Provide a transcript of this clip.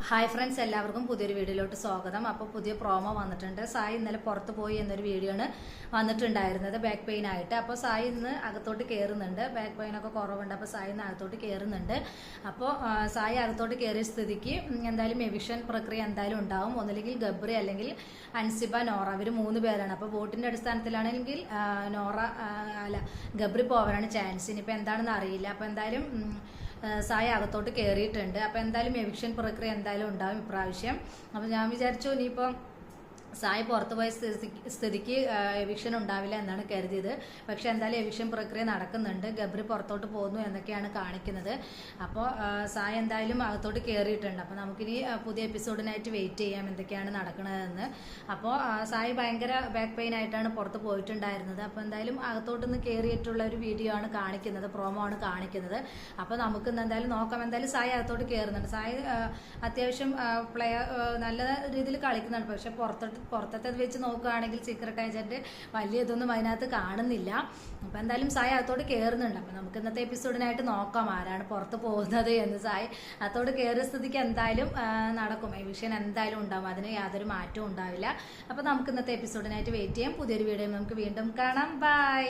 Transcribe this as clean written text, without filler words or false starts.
Hi friends, എല്ലാവർക്കും പുതിയൊരു വീഡിയോയിലോട്ട് സ്വാഗതം. അപ്പോൾ പുതിയ പ്രോമോ വന്നിട്ടുണ്ട്. സായി ഇന്നലെ പുറത്ത് പോയി എന്നൊരു വീഡിയോ ആണ് വന്നിട്ടുണ്ടായിരുന്നത്, ബാക്ക് പെയിൻ ആയിട്ട്. അപ്പോൾ സായി ഇന്ന് അകത്തോട്ട് കയറുന്നുണ്ട്. ബാക്ക് പെയിനൊക്കെ കുറവുണ്ട്. അപ്പോൾ സായി ഇന്ന് അകത്തോട്ട് കയറുന്നുണ്ട്. അപ്പോൾ സായി അകത്തോട്ട് കയറിയ സ്ഥിതിക്ക് എന്തായാലും എവിക്ഷൻ പ്രക്രിയ എന്തായാലും ഉണ്ടാവും. ഒന്നില്ലെങ്കിൽ ഗബ്രി അല്ലെങ്കിൽ അൻസിബ, നോറ, ഇവർ 3 പേരാണ്. അപ്പോൾ വോട്ടിൻ്റെ അടിസ്ഥാനത്തിലാണെങ്കിൽ നോറ അല്ല ഗബ്രി പോകാനാണ് ചാൻസ്. ഇനിയിപ്പോൾ എന്താണെന്ന് അറിയില്ല. അപ്പോൾ എന്തായാലും സായി അകത്തോട്ട് കയറിയിട്ടുണ്ട്. അപ്പോൾ എന്തായാലും എവിക്ഷൻ പ്രക്രിയ എന്തായാലും ഉണ്ടാവും ഇപ്രാവശ്യം. അപ്പോൾ ഞാൻ വിചാരിച്ചു ഇനിയിപ്പം സായി പുറത്തു പോയ സ്ഥിതിക്ക് എവിക്ഷൻ ഉണ്ടാവില്ല എന്നാണ് കരുതിയത്. പക്ഷെ എന്തായാലും എവിക്ഷൻ പ്രക്രിയ നടക്കുന്നുണ്ട്. ഗബ്രി പുറത്തോട്ട് പോകുന്നു എന്നൊക്കെയാണ് കാണിക്കുന്നത്. അപ്പോൾ സായി എന്തായാലും അകത്തോട്ട് കയറിയിട്ടുണ്ട്. അപ്പോൾ നമുക്കിനി പുതിയ എപ്പിസോഡിനായിട്ട് വെയിറ്റ് ചെയ്യാം എന്തൊക്കെയാണ് നടക്കുന്നതെന്ന്. അപ്പോൾ സായി ഭയങ്കര ബാക്ക് പെയിൻ ആയിട്ടാണ് പുറത്ത് പോയിട്ടുണ്ടായിരുന്നത്. അപ്പോൾ എന്തായാലും അകത്തോട്ട് കയറിയിട്ടുള്ള ഒരു വീഡിയോ ആണ് കാണിക്കുന്നത്, പ്രോമോ ആണ് കാണിക്കുന്നത്. അപ്പോൾ നമുക്കിന്ന് എന്തായാലും നോക്കാം. എന്തായാലും സായി അകത്തോട്ട് കയറുന്നുണ്ട്. സായി അത്യാവശ്യം നല്ല രീതിയിൽ കളിക്കുന്നുണ്ട്. പക്ഷെ പുറത്തത്തെ വെച്ച് നോക്കുകയാണെങ്കിൽ സീക്രട്ട് ഏജന്റ് വലിയ ഇതൊന്നും അതിനകത്ത് കാണുന്നില്ല. അപ്പം എന്തായാലും സായി അകത്തോട്ട് കയറുന്നുണ്ട്. അപ്പം നമുക്ക് ഇന്നത്തെ എപ്പിസോഡിനായിട്ട് നോക്കാം ആരാണ് പുറത്ത് പോകുന്നത് എന്ന്. സായി അകത്തോട്ട് കയറിയ സ്ഥിതിക്ക് എന്തായാലും നടക്കും, എവിക്ഷൻ എന്തായാലും ഉണ്ടാവും, അതിന് യാതൊരു മാറ്റവും ഉണ്ടാവില്ല. അപ്പം നമുക്ക് ഇന്നത്തെ എപ്പിസോഡിനായിട്ട് വെയിറ്റ് ചെയ്യാം. പുതിയൊരു വീഡിയോ നമുക്ക് വീണ്ടും കാണാം. ബൈ.